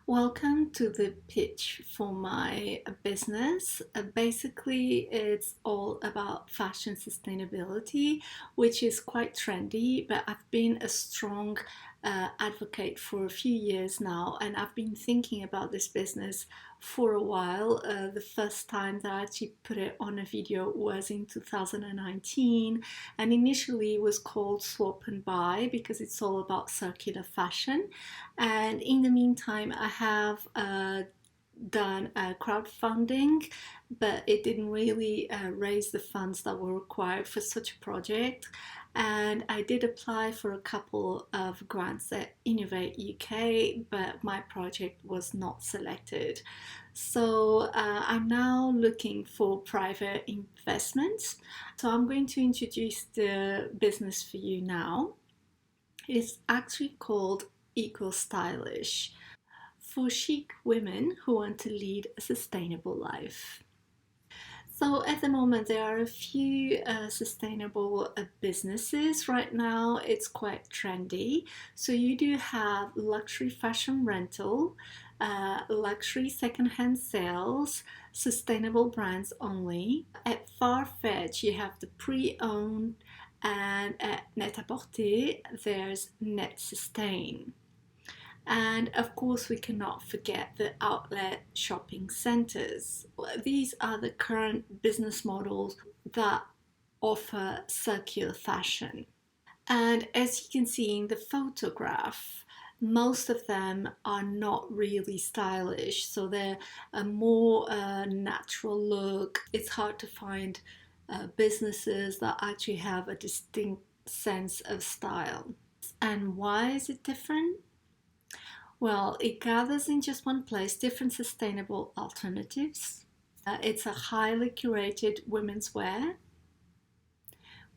Welcome to the pitch for my business. Basically, it's all about fashion sustainability, which is quite trendy, but I've been a strong advocate for a few years now, and I've been thinking about this business for a while. The first time that I actually put it on a video was in 2019, and initially it was called Swap and Buy because it's all about circular fashion. And in the meantime, I have done crowdfunding, but it didn't really raise the funds that were required for such a project. And I did apply for a couple of grants at Innovate UK, but my project was not selected. So I'm now looking for private investments. So I'm going to introduce the business for you now. It's actually called Eco Stylish for chic women who want to lead a sustainable life. So at the moment, there are a few sustainable businesses. Right now, it's quite trendy. So you do have luxury fashion rental, luxury secondhand sales, sustainable brands only. At Farfetch, you have the pre-owned, and at Net-a-Porter, there's Net Sustain. And of course, we cannot forget the outlet shopping centers. These are the current business models that offer circular fashion. And as you can see in the photograph, most of them are not really stylish, so they're a more natural look. It's hard to find businesses that actually have a distinct sense of style. And why is it different? Well, it gathers in just one place different sustainable alternatives. It's a highly curated women's wear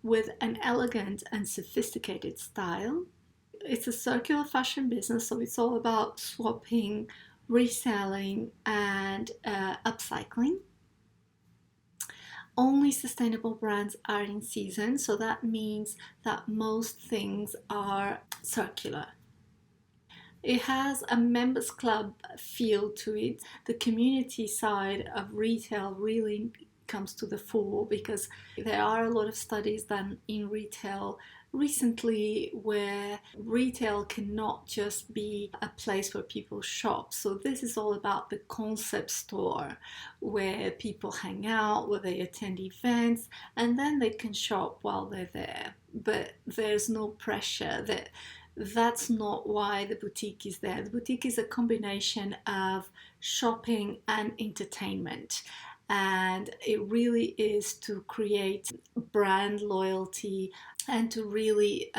with an elegant and sophisticated style. It's a circular fashion business, so it's all about swapping, reselling, and upcycling. Only sustainable brands are in season, so that means that most things are circular. It has a members club feel to it. The community side of retail really comes to the fore because there are a lot of studies done in retail recently where retail cannot just be a place where people shop. So this is all about the concept store where people hang out, where they attend events, and then they can shop while they're there. But there's no pressure that that's not why the boutique is there. The boutique is a combination of shopping and entertainment. And it really is to create brand loyalty and to really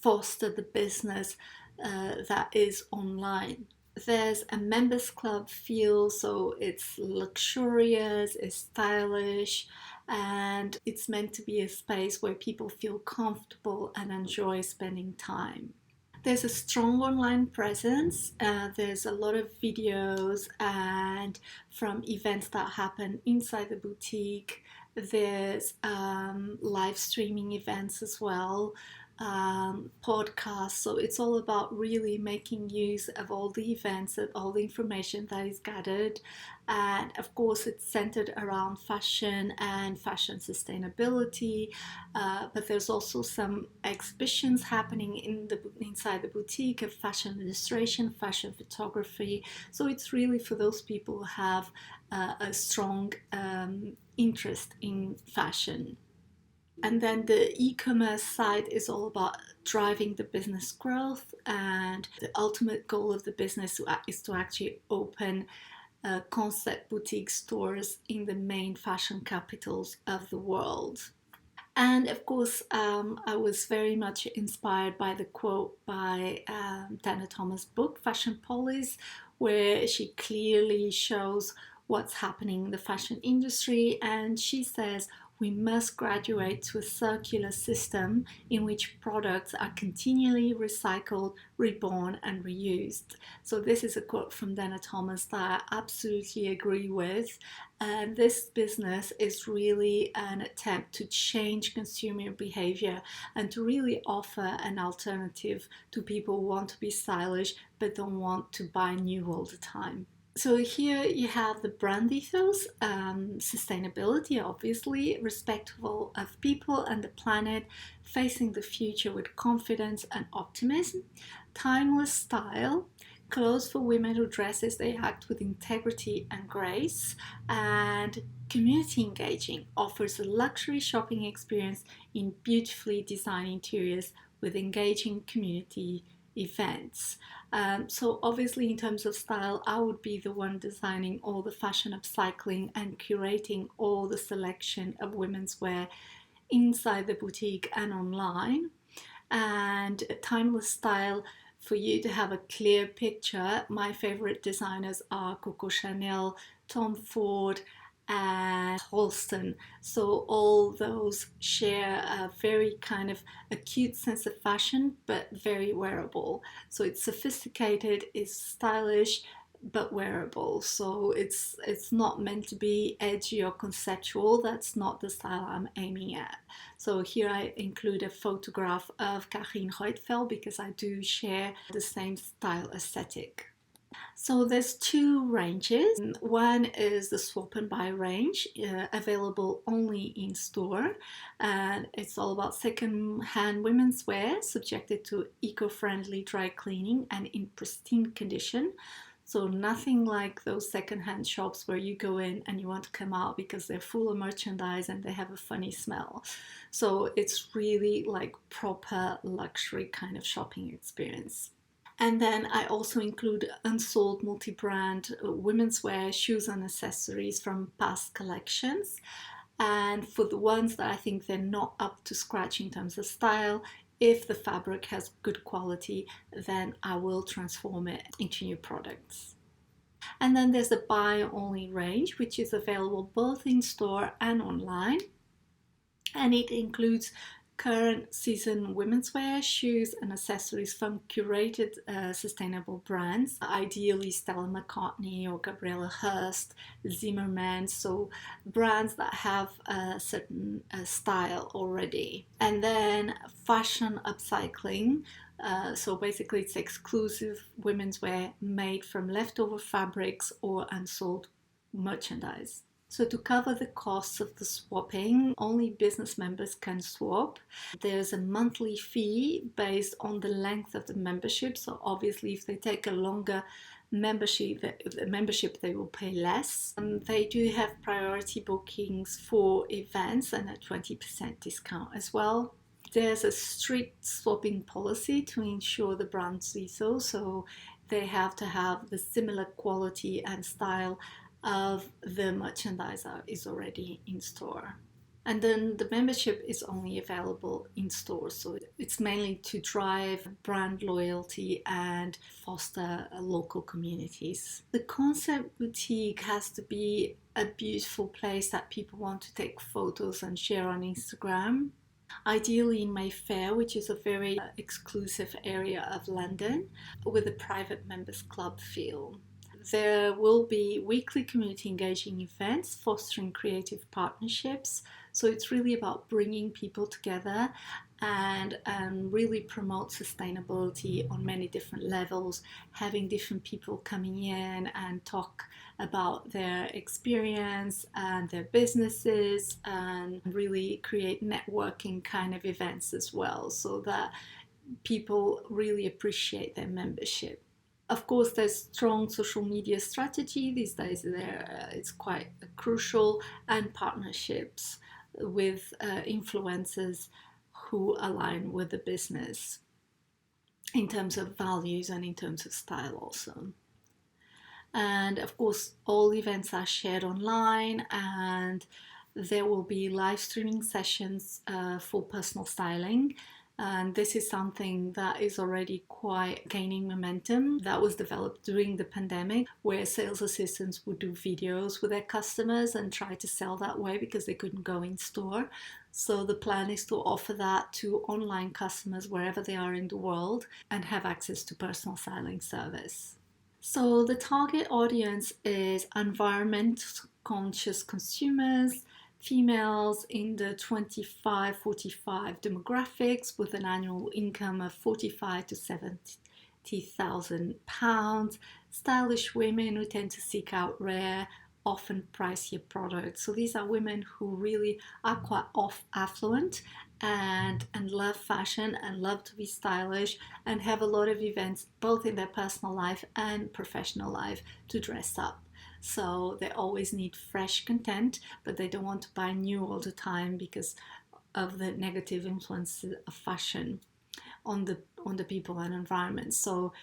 foster the business that is online. There's a members club feel, so it's luxurious, it's stylish, and it's meant to be a space where people feel comfortable and enjoy spending time. There's a strong online presence. There's a lot of videos and from events that happen inside the boutique. There's live streaming events as well, podcasts. So it's all about really making use of all the events and all the information that is gathered. And of course, it's centered around fashion and fashion sustainability. But there's also some exhibitions happening inside the boutique of fashion illustration, fashion photography. So it's really for those people who have a strong interest in fashion. And then the e-commerce side is all about driving the business growth, and the ultimate goal of the business is to actually open concept boutique stores in the main fashion capitals of the world. And of course, I was very much inspired by the quote by Dana Thomas' book, Fashion Police, where she clearly shows what's happening in the fashion industry. And she says, we must graduate to a circular system in which products are continually recycled, reborn, and reused. So this is a quote from Dana Thomas that I absolutely agree with. And this business is really an attempt to change consumer behavior and to really offer an alternative to people who want to be stylish but don't want to buy new all the time. So here you have the brand ethos, sustainability, obviously, respectful of people and the planet, facing the future with confidence and optimism, timeless style, clothes for women who dress as they act with integrity and grace, and community engaging, offers a luxury shopping experience in beautifully designed interiors with engaging community events. So obviously in terms of style, I would be the one designing all the fashion upcycling and curating all the selection of women's wear inside the boutique and online. And a timeless style, for you to have a clear picture, my favorite designers are Coco Chanel, Tom Ford, and Halston. So all those share a very kind of acute sense of fashion, but very wearable. So it's sophisticated, it's stylish, but wearable. So it's not meant to be edgy or conceptual. That's not the style I'm aiming at. So here I include a photograph of Karin Reutefeldt because I do share the same style aesthetic. So there's two ranges. One is the swap and buy range, available only in store, and it's all about second-hand women's wear subjected to eco-friendly dry cleaning and in pristine condition. So nothing like those second-hand shops where you go in and you want to come out because they're full of merchandise and they have a funny smell. So it's really like proper luxury kind of shopping experience. And then I also include unsold multi-brand women's wear, shoes and accessories from past collections. And for the ones that I think they're not up to scratch in terms of style, if the fabric has good quality, then I will transform it into new products. And then there's the buy only range, which is available both in store and online. And it includes current season women's wear, shoes and accessories from curated sustainable brands, ideally Stella McCartney or Gabriela Hearst, Zimmermann, so brands that have a certain style already. And then fashion upcycling, so basically it's exclusive women's wear made from leftover fabrics or unsold merchandise. So to cover the costs of the swapping, only business members can swap. There's a monthly fee based on the length of the membership. So obviously if they take a longer membership, they will pay less. They do have priority bookings for events and a 20% discount as well. There's a strict swapping policy to ensure the brand's ethos. So they have to have the similar quality and style of the merchandise that is already in store. And then the membership is only available in stores, so it's mainly to drive brand loyalty and foster local communities. The concept boutique has to be a beautiful place that people want to take photos and share on Instagram. Ideally in Mayfair, which is a very exclusive area of London, with a private members club feel. There will be weekly community engaging events fostering creative partnerships. So it's really about bringing people together and really promote sustainability on many different levels, having different people coming in and talk about their experience and their businesses and really create networking kind of events as well so that people really appreciate their membership. Of course, there's strong social media strategy these days. It's quite crucial, and partnerships with influencers who align with the business in terms of values and in terms of style also. And of course, all events are shared online, and there will be live streaming sessions for personal styling. And this is something that is already quite gaining momentum. That was developed during the pandemic, where sales assistants would do videos with their customers and try to sell that way because they couldn't go in store. So the plan is to offer that to online customers wherever they are in the world and have access to personal styling service. So the target audience is environment conscious consumers, females in the 25-45 demographics with an annual income of 45 to 70,000 pounds, stylish women who tend to seek out rare, often pricier products. So these are women who really are quite affluent and love fashion and love to be stylish and have a lot of events both in their personal life and professional life to dress up. So they always need fresh content, but they don't want to buy new all the time because of the negative influences of fashion on the people and environment. So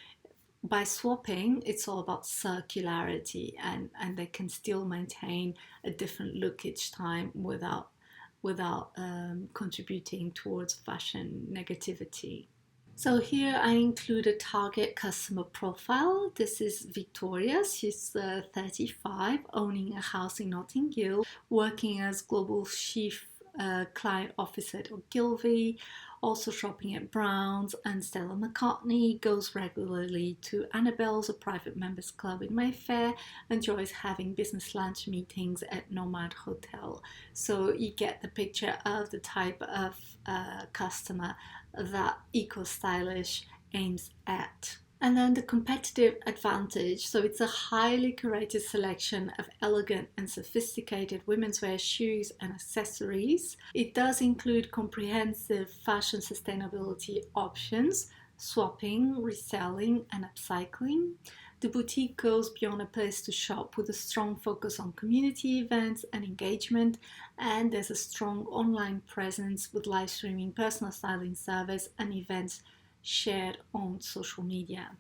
by swapping, it's all about circularity, and they can still maintain a different look each time without contributing towards fashion negativity. So here I include a target customer profile. This is Victoria. She's 35, owning a house in Notting Hill, working as global chief client officer at Ogilvy, also shopping at Browns and Stella McCartney, goes regularly to Annabelle's, a private members club in Mayfair, enjoys having business lunch meetings at Nomad Hotel. So you get the picture of the type of customer that Eco Stylish aims at. And then the competitive advantage. So it's a highly curated selection of elegant and sophisticated women's wear shoes and accessories. It does include comprehensive fashion sustainability options, swapping, reselling, and upcycling. The boutique goes beyond a place to shop with a strong focus on community events and engagement, and there's a strong online presence with live streaming, personal styling service, and events shared on social media.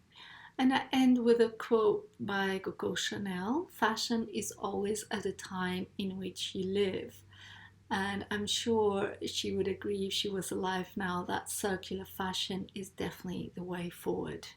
And I end with a quote by Coco Chanel: "Fashion is always at the time in which you live." And I'm sure she would agree if she was alive now that circular fashion is definitely the way forward.